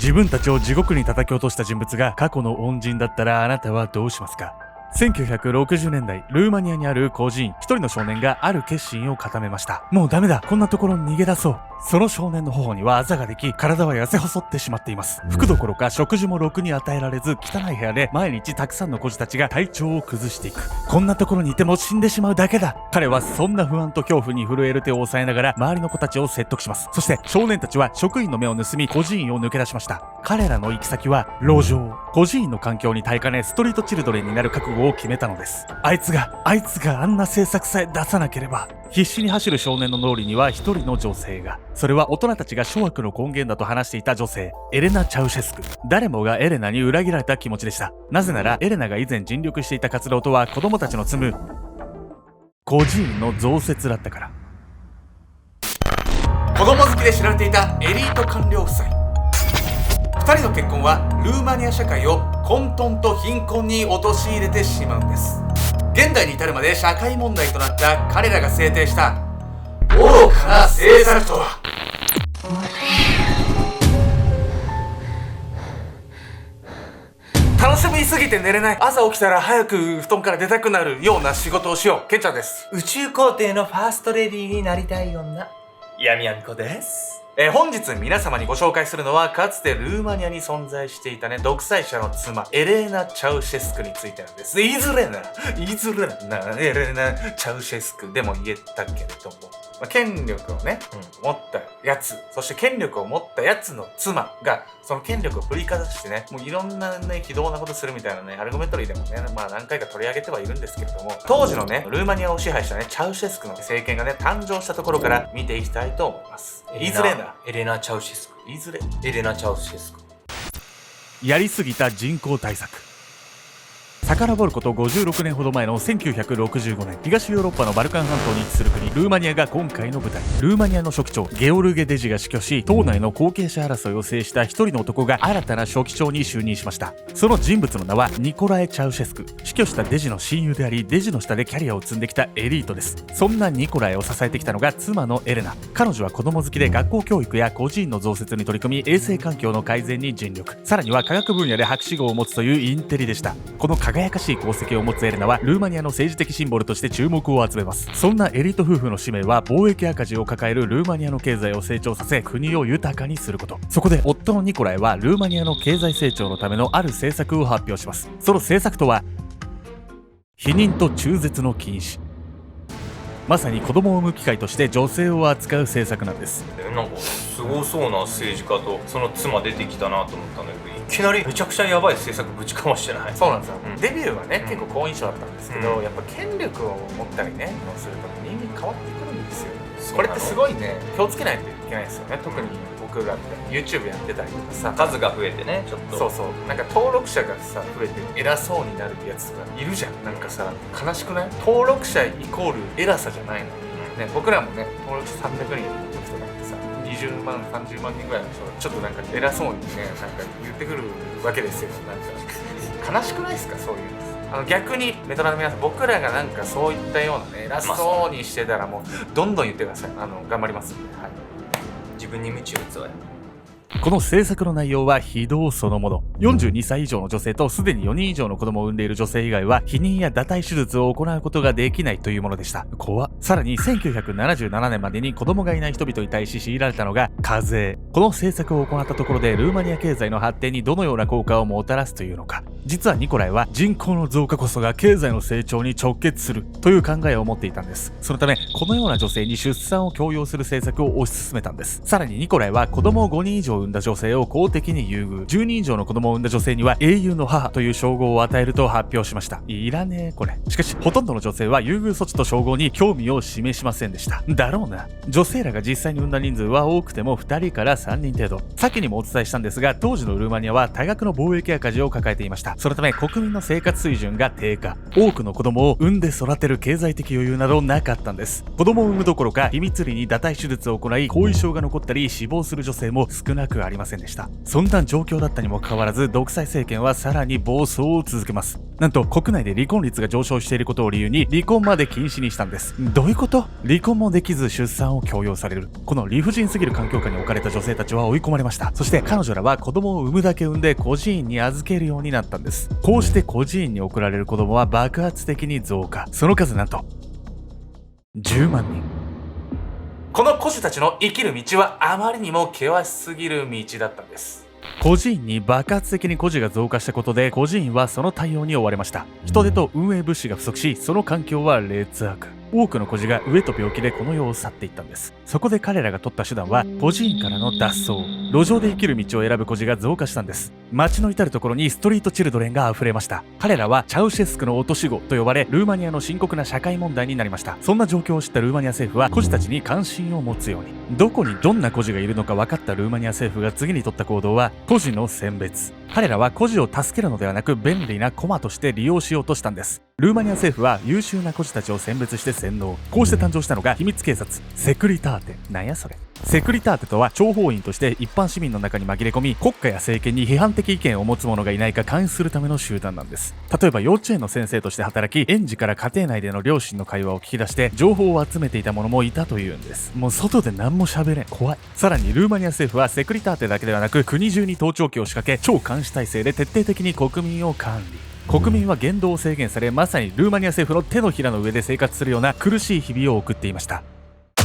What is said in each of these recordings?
自分たちを地獄に叩き落とした人物が過去の恩人だったらあなたはどうしますか。1960年代、ルーマニアにある孤児院、一人の少年がある決心を固めました。もうダメだ、こんなところに逃げ出そう。その少年の頬にはあざができ、体は痩せ細ってしまっています。服どころか食事もろくに与えられず、汚い部屋で毎日たくさんの孤児たちが体調を崩していく。こんなところにいても死んでしまうだけだ。彼はそんな不安と恐怖に震える手を抑えながら周りの子たちを説得します。そして少年たちは職員の目を盗み、孤児院を抜け出しました。彼らの行き先は路上。孤児院の環境に耐えかね、ストリートチルドレンになる覚悟を決めたのです。あいつがあんな政策さえ出さなければ。必死に走る少年の脳裏には一人の女性が。それは大人たちが諸悪の根源だと話していた女性、エレナ・チャウシェスク。誰もがエレナに裏切られた気持ちでした。なぜならエレナが以前尽力していた活動とは子供たちの積む孤児院の増設だったから。子供好きで知られていたエリート官僚夫妻。2人の結婚はルーマニア社会を混沌と貧困に陥れてしまうんです。現代に至るまで社会問題となった彼らが制定した愚かな政策とは。楽しみすぎて寝れない、朝起きたら早く布団から出たくなるような仕事をしよう。ケンちゃんです。宇宙皇帝のファーストレディーになりたい女、闇闇子です。本日皆様にご紹介するのは、かつてルーマニアに存在していたね、独裁者の妻、エレーナ・チャウシェスクについてなんです。言いづれな、エレーナ・チャウシェスクでも言えたけれども、権力をね、持ったやつ、そして権力を持ったやつの妻が、その権力を振りかざしてね、もういろんなね、非道なことするみたいなね、アルグメトリーでもね、何回か取り上げてはいるんですけれども、当時のね、ルーマニアを支配したね、チャウシェスクの政権がね、誕生したところから見ていきたいと思います。言いづれな。エレナ・チャウシェスク。言いづれ。エレナ・チャウシェスク。やりすぎた人口対策。遡ること56年ほど前の1965年、東ヨーロッパのバルカン半島に位置する国ルーマニアが今回の舞台。ルーマニアの書記長ゲオルゲ・デジが死去し、党内の後継者争いを制した一人の男が新たな書記長に就任しました。その人物の名はニコラエ・チャウシェスク。死去したデジの親友であり、デジの下でキャリアを積んできたエリートです。そんなニコラエを支えてきたのが妻のエレナ。彼女は子供好きで学校教育や孤児院の増設に取り組み、衛生環境の改善に尽力。さらには科学分野で博士号を持つというインテリでした。この輝かしい功績を持つエレナはルーマニアの政治的シンボルとして注目を集めます。そんなエリート夫婦の使命は、貿易赤字を抱えるルーマニアの経済を成長させ、国を豊かにすること。そこで夫のニコライはルーマニアの経済成長のためのある政策を発表します。その政策とは、避妊と中絶の禁止。まさに子供を産む機会として女性を扱う政策なんです。なんかすごそうな政治家とその妻出てきたなと思ったんだけど、いきなりめちゃくちゃやばい政策ぶちかましてない？そうなんですよ。デビューはね、結構好印象だったんですけど、やっぱ権力を持ったりね、すると人間変わってくるんですよ。これってすごいね、気をつけないといけないですよね。特に僕が YouTube やってたりとかさ、数が増えてね、ちょっとそう、なんか登録者がさ増えて偉そうになるやつがいるじゃん。なんかさ、悲しくない？登録者イコール偉さじゃないのに、ね、僕らもね、登録者300人の時とかってさ、20万30万人ぐらいの人がちょっとなんか偉そうにね、なんか言ってくるわけですよ。なんか悲しくないですか、そういうの。逆にベトナムの皆さん、僕らがなんかそういったようなね、偉そうにしてたらもうどんどん言ってください。頑張りますんで、はい、自分に鞭打つわよ。この政策の内容は非道そのもの。42歳以上の女性とすでに4人以上の子供を産んでいる女性以外は避妊や堕胎手術を行うことができないというものでした。怖っ。さらに1977年までに子供がいない人々に対し強いられたのが課税。この政策を行ったところでルーマニア経済の発展にどのような効果をもたらすというのか。実はニコライは人口の増加こそが経済の成長に直結するという考えを持っていたんです。そのためこのような女性に出産を強要する政策を推し進めたんです。さらにニコライは子供を5人以上産んだ女性を公的に優遇、10人以上の子供を産んだ女性には英雄の母という称号を与えると発表しました。いらねえこれ。しかしほとんどの女性は優遇措置と称号に興味を示しませんでした。だろうな。女性らが実際に産んだ人数は多くても2人から3人程度。先にもお伝えしたんですが、当時のルーマニアは多額の貿易赤字を抱えていました。そのため国民の生活水準が低下、多くの子供を産んで育てる経済的余裕などなかったんです。子供を産むどころか秘密裏に堕胎手術を行い後遺症が残ったり死亡する女性も少なくありませんでした。そんな状況だったにもかかわらず独裁政権はさらに暴走を続けます。なんと国内で離婚率が上昇していることを理由に離婚まで禁止にしたんです。どういうこと？離婚もできず出産を強要される。この理不尽すぎる環境下に置かれた女性たちは追い込まれました。そして彼女らは子供を産むだけ産んで孤児院に預けるようになったんです。こうして孤児院に送られる子供は爆発的に増加。その数なんと10万人。この孤児たちの生きる道はあまりにも険しすぎる道だったんです。孤児院に爆発的に孤児が増加したことで孤児院はその対応に追われました。人手と運営物資が不足し、その環境は劣悪。多くの孤児が飢えと病気でこの世を去っていったんです。そこで彼らが取った手段は孤児院からの脱走。路上で生きる道を選ぶ孤児が増加したんです。街の至る所にストリートチルドレンが溢れました。彼らはチャウシェスクの落とし子と呼ばれ、ルーマニアの深刻な社会問題になりました。そんな状況を知ったルーマニア政府は孤児たちに関心を持つように。どこにどんな孤児がいるのか分かったルーマニア政府が次に取った行動は孤児の選別。彼らは孤児を助けるのではなく便利な駒として利用しようとしたんです。ルーマニア政府は優秀な孤児たちを選別して洗脳。こうして誕生したのが秘密警察、セクリターテ。なんやそれ。セクリターテとは諜報員として一般市民の中に紛れ込み、国家や政権に批判的意見を持つ者がいないか監視するための集団なんです。例えば幼稚園の先生として働き、園児から家庭内での両親の会話を聞き出して情報を集めていた者もいたというんです。もう外で何も喋れん。怖い。さらにルーマニア政府はセクリターテだけではなく、国中に盗聴器を仕掛け、超監視体制で徹底的に国民を管理。国民は言動を制限され、まさにルーマニア政府の手のひらの上で生活するような苦しい日々を送っていました。こ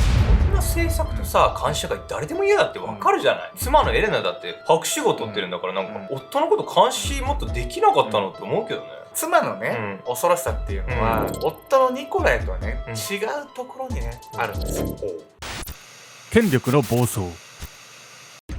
んな政策とさ、監視社会誰でも嫌だってわかるじゃない。妻のエレナだって博士号取ってるんだから、なんか夫のこと監視もっとできなかったのって思うけどね。妻のね、恐ろしさっていうのは、夫のニコライとはね、違うところにね、あるんですよ。権力の暴走。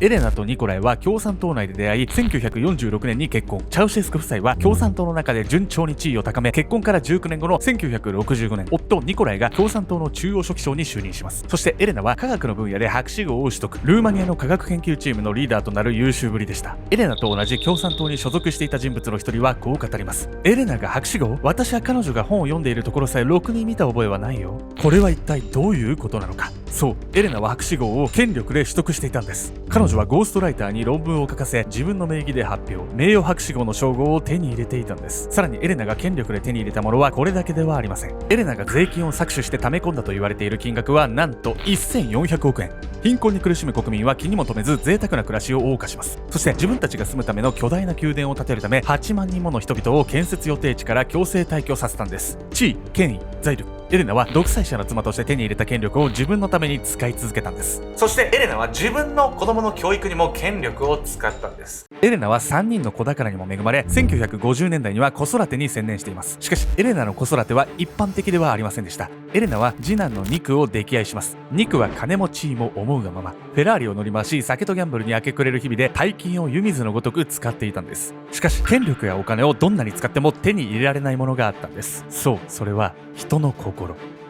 エレナとニコライは共産党内で出会い、1946年に結婚。チャウシェスク夫妻は共産党の中で順調に地位を高め、結婚から19年後の1965年、夫ニコライが共産党の中央書記長に就任します。そしてエレナは科学の分野で博士号を取得。ルーマニアの科学研究チームのリーダーとなる優秀ぶりでした。エレナと同じ共産党に所属していた人物の一人はこう語ります。エレナが博士号？私は彼女が本を読んでいるところさえろくに見た覚えはないよ。これは一体どういうことなのか。そう、エレナは博士号を権力で取得していたんです。彼女はゴーストライターに論文を書かせ、自分の名義で発表、名誉博士号の称号を手に入れていたんです。さらにエレナが権力で手に入れたものはこれだけではありません。エレナが税金を搾取して溜め込んだと言われている金額はなんと1400億円。貧困に苦しむ国民は気にも留めず贅沢な暮らしを謳歌します。そして自分たちが住むための巨大な宮殿を建てるため、8万人もの人々を建設予定地から強制退去させたんです。地位、権威、財力。エレナは独裁者の妻として手に入れた権力を自分のために使い続けたんです。そしてエレナは自分の子供の教育にも権力を使ったんです。エレナは3人の子宝にも恵まれ、1950年代には子育てに専念しています。しかしエレナの子育ては一般的ではありませんでした。エレナは次男のニクを溺愛します。ニクは金も地位も思うがまま、フェラーリを乗り回し、酒とギャンブルに明け暮れる日々で大金を湯水のごとく使っていたんです。しかし権力やお金をどんなに使っても手に入れられないものがあったんです。そう、それは人の心。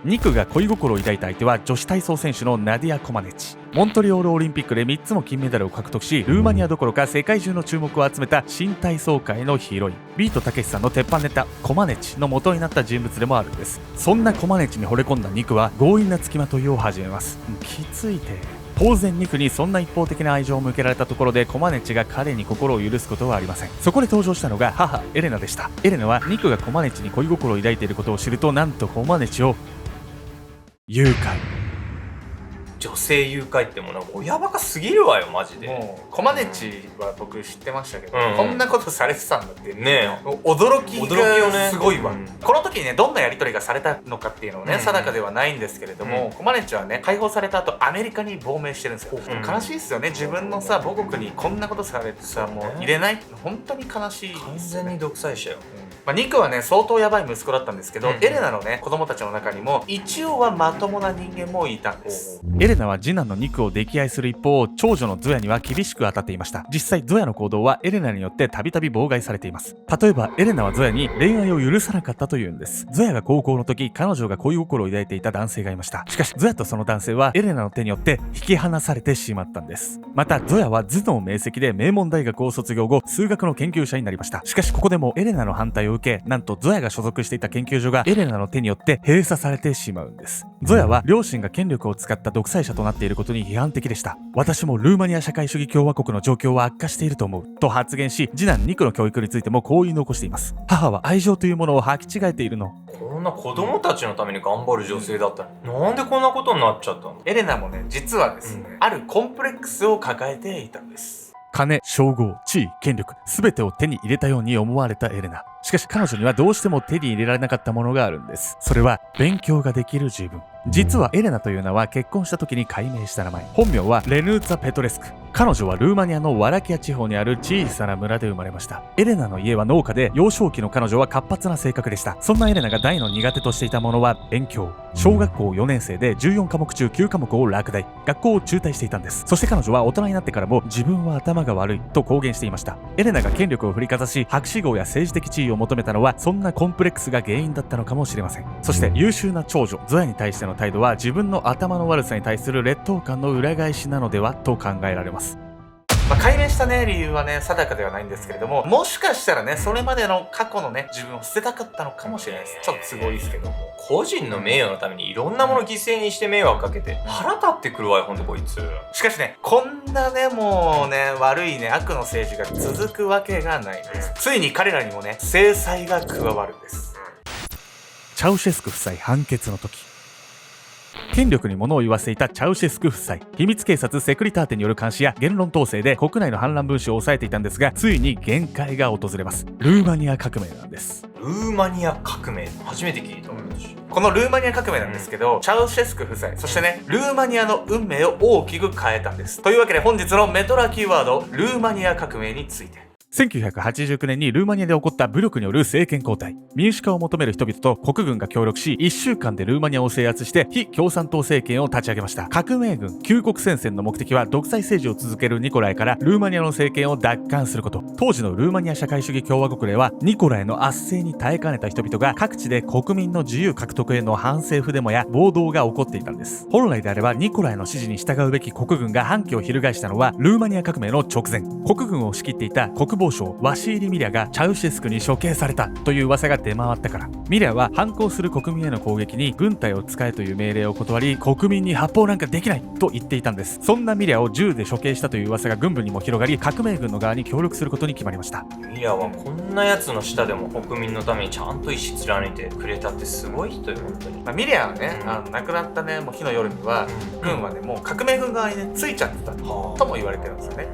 ニクが恋心を抱いた相手は女子体操選手のナディア・コマネチ。モントリオールオリンピックで3つも金メダルを獲得し、ルーマニアどころか世界中の注目を集めた新体操界のヒロイン、ビートたけしさんの鉄板ネタコマネチの元になった人物でもあるんです。そんなコマネチに惚れ込んだニクは強引な付きまといを始めます。きついて。当然ニクにそんな一方的な愛情を向けられたところでコマネチが彼に心を許すことはありません。そこで登場したのが母エレナでした。エレナはニクがコマネチに恋心を抱いていることを知ると、なんとコマネチを誘拐。女性誘拐ってもうなんか親バカすぎるわよマジで。もうコマネチは僕知ってましたけど、うんこんなことされてたんだってねえ、驚き驚きよねがすごいわ、うんこの時にねどんなやり取りがされたのかっていうのをね、うん定かではないんですけれども、コマネチはね解放された後アメリカに亡命してるんですよ、ん悲しいですよね。自分のさ母国にこんなことされてさ、もう入れない、本当に悲しい完ですよね。全に独裁者よ。ニクはね相当やばい息子だったんですけど、うんエレナのね子供たちの中にも一応はまともな人間もいたんです。エレナは次男のニクを溺愛する一方、長女のゾヤには厳しく当たっていました。実際ゾヤの行動はエレナによってたびたび妨害されています。例えばエレナはゾヤに恋愛を許さなかったというんです。ゾヤが高校の時、彼女が恋心を抱いていた男性がいました。しかしゾヤとその男性はエレナの手によって引き離されてしまったんです。またゾヤは頭脳明晰で名門大学を卒業後、数学の研究者になりました。しかしここでもエレナの反対をを受け、なんとゾヤが所属していた研究所がエレナの手によって閉鎖されてしまうんです。ゾヤは両親が権力を使った独裁者となっていることに批判的でした。私もルーマニア社会主義共和国の状況は悪化していると思うと発言し、次男ニクの教育についてもこう言い残しています。母は愛情というものを履き違えているの。こんな子供たちのために頑張る女性だったのに、なんでこんなことになっちゃったの？エレナもね、実はですね、あるコンプレックスを抱えていたんです。金、称号、地位、権力、すべてを手に入れたように思われたエレナ。しかし彼女にはどうしても手に入れられなかったものがあるんです。それは勉強ができる自分。実はエレナという名は結婚した時に改名した名前。本名はレヌーツァ・ペトレスク。彼女はルーマニアのワラキア地方にある小さな村で生まれました。エレナの家は農家で、幼少期の彼女は活発な性格でした。そんなエレナが大の苦手としていたものは勉強。小学校4年生で14科目中9科目を落第。学校を中退していたんです。そして彼女は大人になってからも自分は頭が悪いと公言していました。エレナが権力を振りかざし、博士号や政治的地位を求めたのはそんなコンプレックスが原因だったのかもしれません。そして優秀な長女ゾヤに対しての態度は自分の頭の悪さに対する劣等感の裏返しなのではと考えられます。解明したね理由はね定かではないんですけれども、もしかしたらねそれまでの過去のね自分を捨てたかったのかもしれないです。ちょっと都合いいですけども、個人の名誉のためにいろんなもの犠牲にして迷惑かけて腹立ってくるわよ、ほんとこいつ。しかしね、こんなねもうね悪いね悪の政治が続くわけがないんです。ついに彼らにもね制裁が加わるんです。チャウシェスク夫妻判決の時、権力に物を言わせていたチャウシェスク夫妻、秘密警察セクリターテによる監視や言論統制で国内の反乱分子を抑えていたんですが、ついに限界が訪れます。ルーマニア革命なんです。ルーマニア革命初めて聞いた。このルーマニア革命なんですけど、チャウシェスク夫妻、そしてねルーマニアの運命を大きく変えたんです。というわけで本日のメトラキーワード、ルーマニア革命について。1989年にルーマニアで起こった武力による政権交代。民主化を求める人々と国軍が協力し、1週間でルーマニアを制圧して非共産党政権を立ち上げました。革命軍救国戦線の目的は独裁政治を続けるニコライからルーマニアの政権を奪還すること。当時のルーマニア社会主義共和国ではニコライの圧政に耐えかねた人々が各地で国民の自由獲得への反政府デモや暴動が起こっていたんです。本来であればニコライの指示に従うべき国軍が反旗を翻したのはルーマニア革命の直前。国軍を仕切っていた国防省ワシーリ・ミリャがチャウシェスクに処刑されたという噂が出回ったから。ミリャは反抗する国民への攻撃に軍隊を使えという命令を断り、国民に発砲なんかできないと言っていたんです。そんなミリャを銃で処刑したという噂が軍部にも広がり、革命軍の側に協力することに決まりました。ミリャはこんなやつの下でも国民のためにちゃんと意志貫いてくれたってすごい人よ本当に。ミリアはね、亡くなったねもう日の夜には、軍はねもう革命軍側にねついちゃってたとも言われてるんですよね。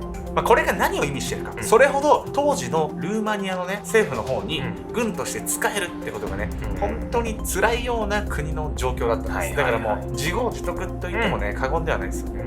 これが何を意味してるか、それほど当時のルーマニアのね政府の方に軍として使えるってことがね、本当に辛いような国の状況だったんです。だからもう自業自得と言ってもね、過言ではないですよね。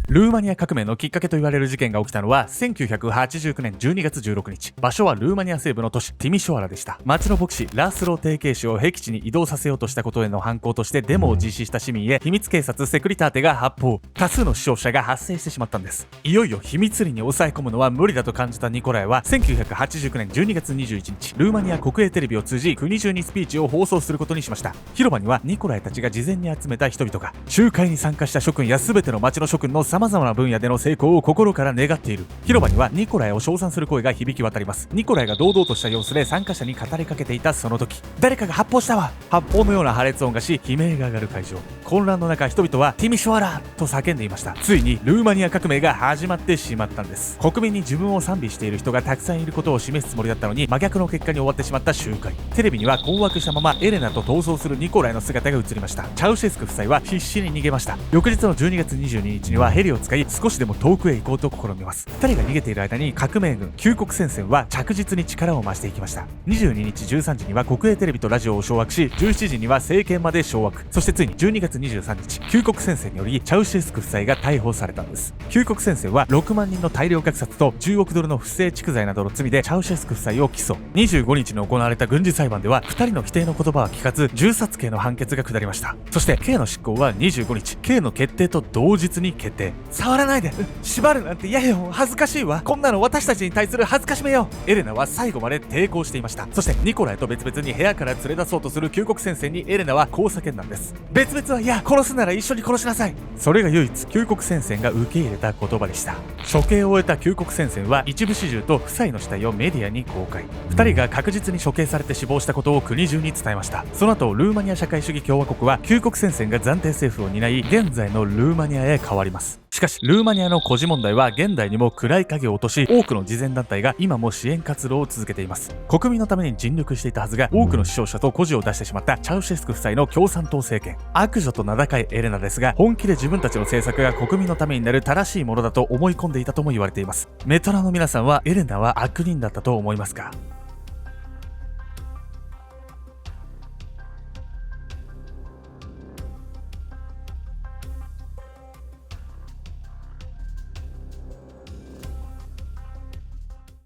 ルーマニア革命のきっかけと言われる事件が起きたのは1989年12月16日。場所はルーマニア西部の都市ティミショアラでした。町の牧師ラースロー提携士を僻地に移動させようとしたことへの反抗としてデモを実施した市民へ秘密警察セクリターテが発砲。多数の死傷者が発生してしまったんです。いよいよ秘密裏に抑え込むのは無理だと感じたニコライは1989年12月21日ルーマニア国営テレビを通じ国中にスピーチを放送することにしました。広場にはニコライたちが事前に集めた人々が集会に参加した諸君や全ての町の諸君の様々な分野での成功を心から願っている。広場にはニコライを称賛する声が響き渡ります。ニコライが堂々とした様子で参加者に語りかけていたその時、誰かが発砲したわ。発砲のような破裂音がし悲鳴が上がる会場。混乱の中人々はティミショアラと叫んでいました。ついにルーマニア革命が始まってしまったんです。国民に自分を賛美している人がたくさんいることを示すつもりだったのに真逆の結果に終わってしまった集会。テレビには困惑したままエレナと逃走するニコライの姿が映りました。チャウシェスク夫妻は必死に逃げました。翌日の12月22日にはヘリを使い少しでも遠くへ行こうと試みます。2人が逃げている間に革命軍救国戦線は着実に力を増していきました。22日13時には国営テレビとラジオを掌握し、17時には政権まで掌握。そしてついに12月23日救国戦線によりチャウシェスク夫妻が逮捕されたんです。救国戦線は6万人の大量虐殺と10億ドルの不正蓄財などの罪でチャウシェスク夫妻を起訴。25日に行われた軍事裁判では2人の否定の言葉は聞かず銃殺刑の判決が下りました。そして刑の執行は25日刑の決定と同日に決定。触らないで。縛るなんて嫌よ。恥ずかしいわ。こんなの私たちに対する恥ずかしめよ。エレナは最後まで抵抗していました。そしてニコライと別々に部屋から連れ出そうとする旧国戦線にエレナはこう叫んだんです。別々は嫌。殺すなら一緒に殺しなさい。それが唯一旧国戦線が受け入れた言葉でした。処刑を終えた旧国戦線は一部始終と夫妻の死体をメディアに公開。2人が確実に処刑されて死亡したことを国中に伝えました。その後ルーマニア社会主義共和国は旧国戦線が暫定政府を担い、現在のルーマニアへ変わります。しかしルーマニアの孤児問題は現代にも暗い影を落とし、多くの慈善団体が今も支援活動を続けています。国民のために尽力していたはずが、多くの死傷者と孤児を出してしまったチャウシェスク夫妻の共産党政権。悪女と名高いエレナですが、本気で自分たちの政策が国民のためになる正しいものだと思い込んでいたとも言われています。メトラの皆さんはエレナは悪人だったと思いますか？